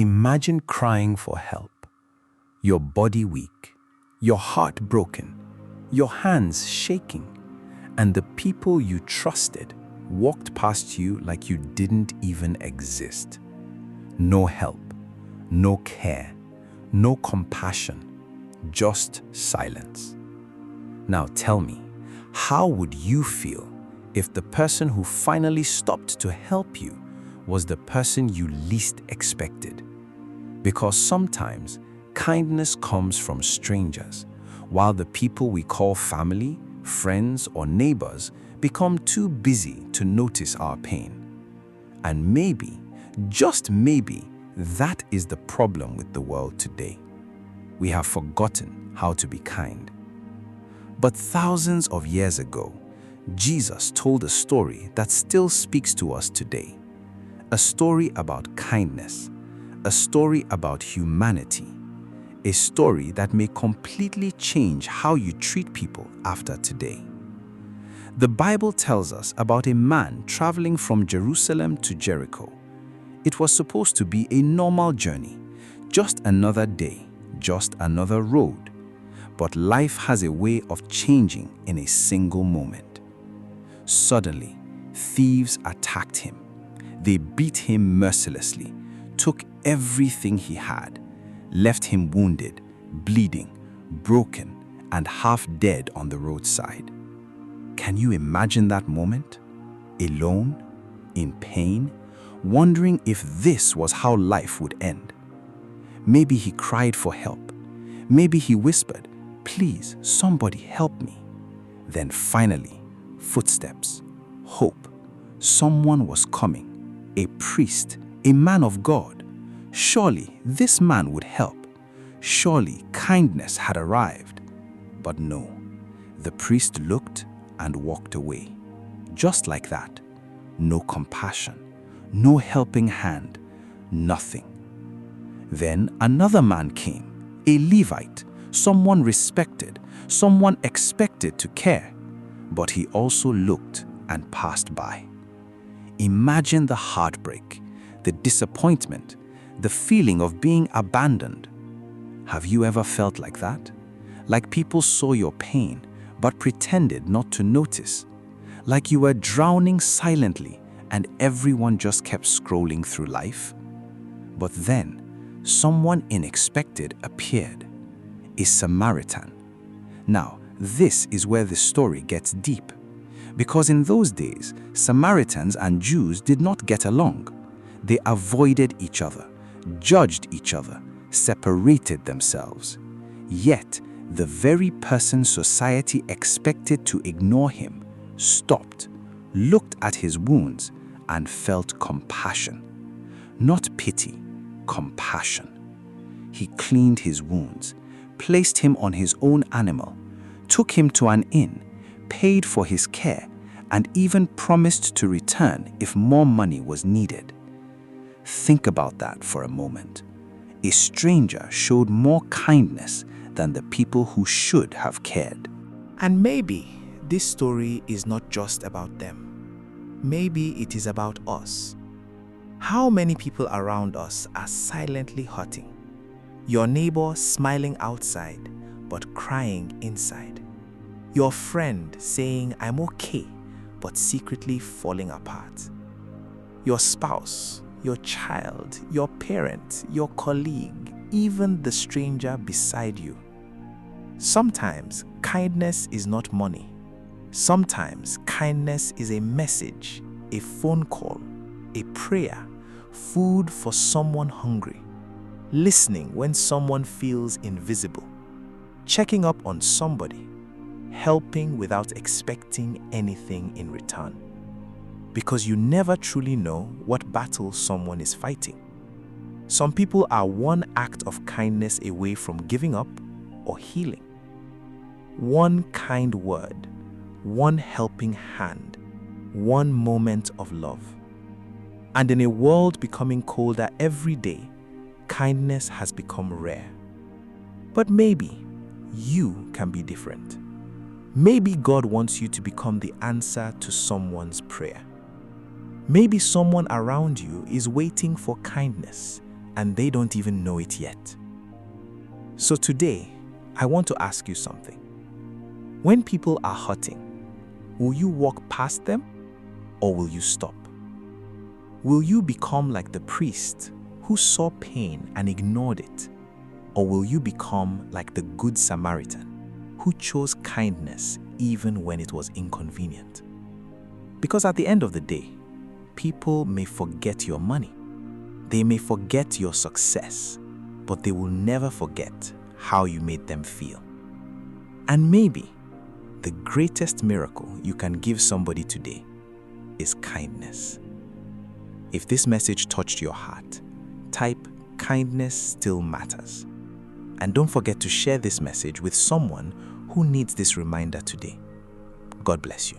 Imagine crying for help, your body weak, your heart broken, your hands shaking, and the people you trusted walked past you like you didn't even exist. No help, no care, no compassion, just silence. Now tell me, how would you feel if the person who finally stopped to help you was the person you least expected? Because sometimes kindness comes from strangers, while the people we call family, friends, or neighbors become too busy to notice our pain. And maybe, just maybe, that is the problem with the world today. We have forgotten how to be kind. But thousands of years ago, Jesus told a story that still speaks to us today. A story about kindness, a story about humanity, a story that may completely change how you treat people after today. The Bible tells us about a man traveling from Jerusalem to Jericho. It was supposed to be a normal journey, just another day, just another road. But life has a way of changing in a single moment. Suddenly, thieves attacked him. They beat him mercilessly, took everything he had, left him wounded, bleeding, broken, and half dead on the roadside. Can you imagine that moment? Alone, in pain, wondering if this was how life would end. Maybe he cried for help. Maybe he whispered, "Please, somebody help me." Then finally, footsteps, hope. Someone was coming, a priest, a man of God. Surely this man would help. Surely kindness had arrived. But no, the priest looked and walked away. Just like that. No compassion, no helping hand, nothing. Then another man came, a Levite, someone respected, someone expected to care. But he also looked and passed by. Imagine the heartbreak, the disappointment, the feeling of being abandoned. Have you ever felt like that? Like people saw your pain but pretended not to notice? Like you were drowning silently and everyone just kept scrolling through life? But then, someone unexpected appeared, a Samaritan. Now, this is where the story gets deep. Because in those days, Samaritans and Jews did not get along. They avoided each other, judged each other, separated themselves. Yet, the very person society expected to ignore him stopped, looked at his wounds, and felt compassion. Not pity, compassion. He cleaned his wounds, placed him on his own animal, took him to an inn, paid for his care, and even promised to return if more money was needed. Think about that for a moment. A stranger showed more kindness than the people who should have cared. And maybe this story is not just about them. Maybe it is about us. How many people around us are silently hurting? Your neighbor smiling outside, but crying inside. Your friend saying, "I'm okay," but secretly falling apart. Your spouse, your child, your parent, your colleague, even the stranger beside you. Sometimes kindness is not money. Sometimes kindness is a message, a phone call, a prayer, food for someone hungry, listening when someone feels invisible, checking up on somebody, helping without expecting anything in return. Because you never truly know what battle someone is fighting. Some people are one act of kindness away from giving up or healing. One kind word, one helping hand, one moment of love. And in a world becoming colder every day, kindness has become rare. But maybe you can be different. Maybe God wants you to become the answer to someone's prayer. Maybe someone around you is waiting for kindness, and they don't even know it yet. So today, I want to ask you something. When people are hurting, will you walk past them or will you stop? Will you become like the priest who saw pain and ignored it? Or will you become like the Good Samaritan who chose kindness even when it was inconvenient? Because at the end of the day, people may forget your money. They may forget your success, but they will never forget how you made them feel. And maybe the greatest miracle you can give somebody today is kindness. If this message touched your heart, type "Kindness still matters." And don't forget to share this message with someone who needs this reminder today. God bless you.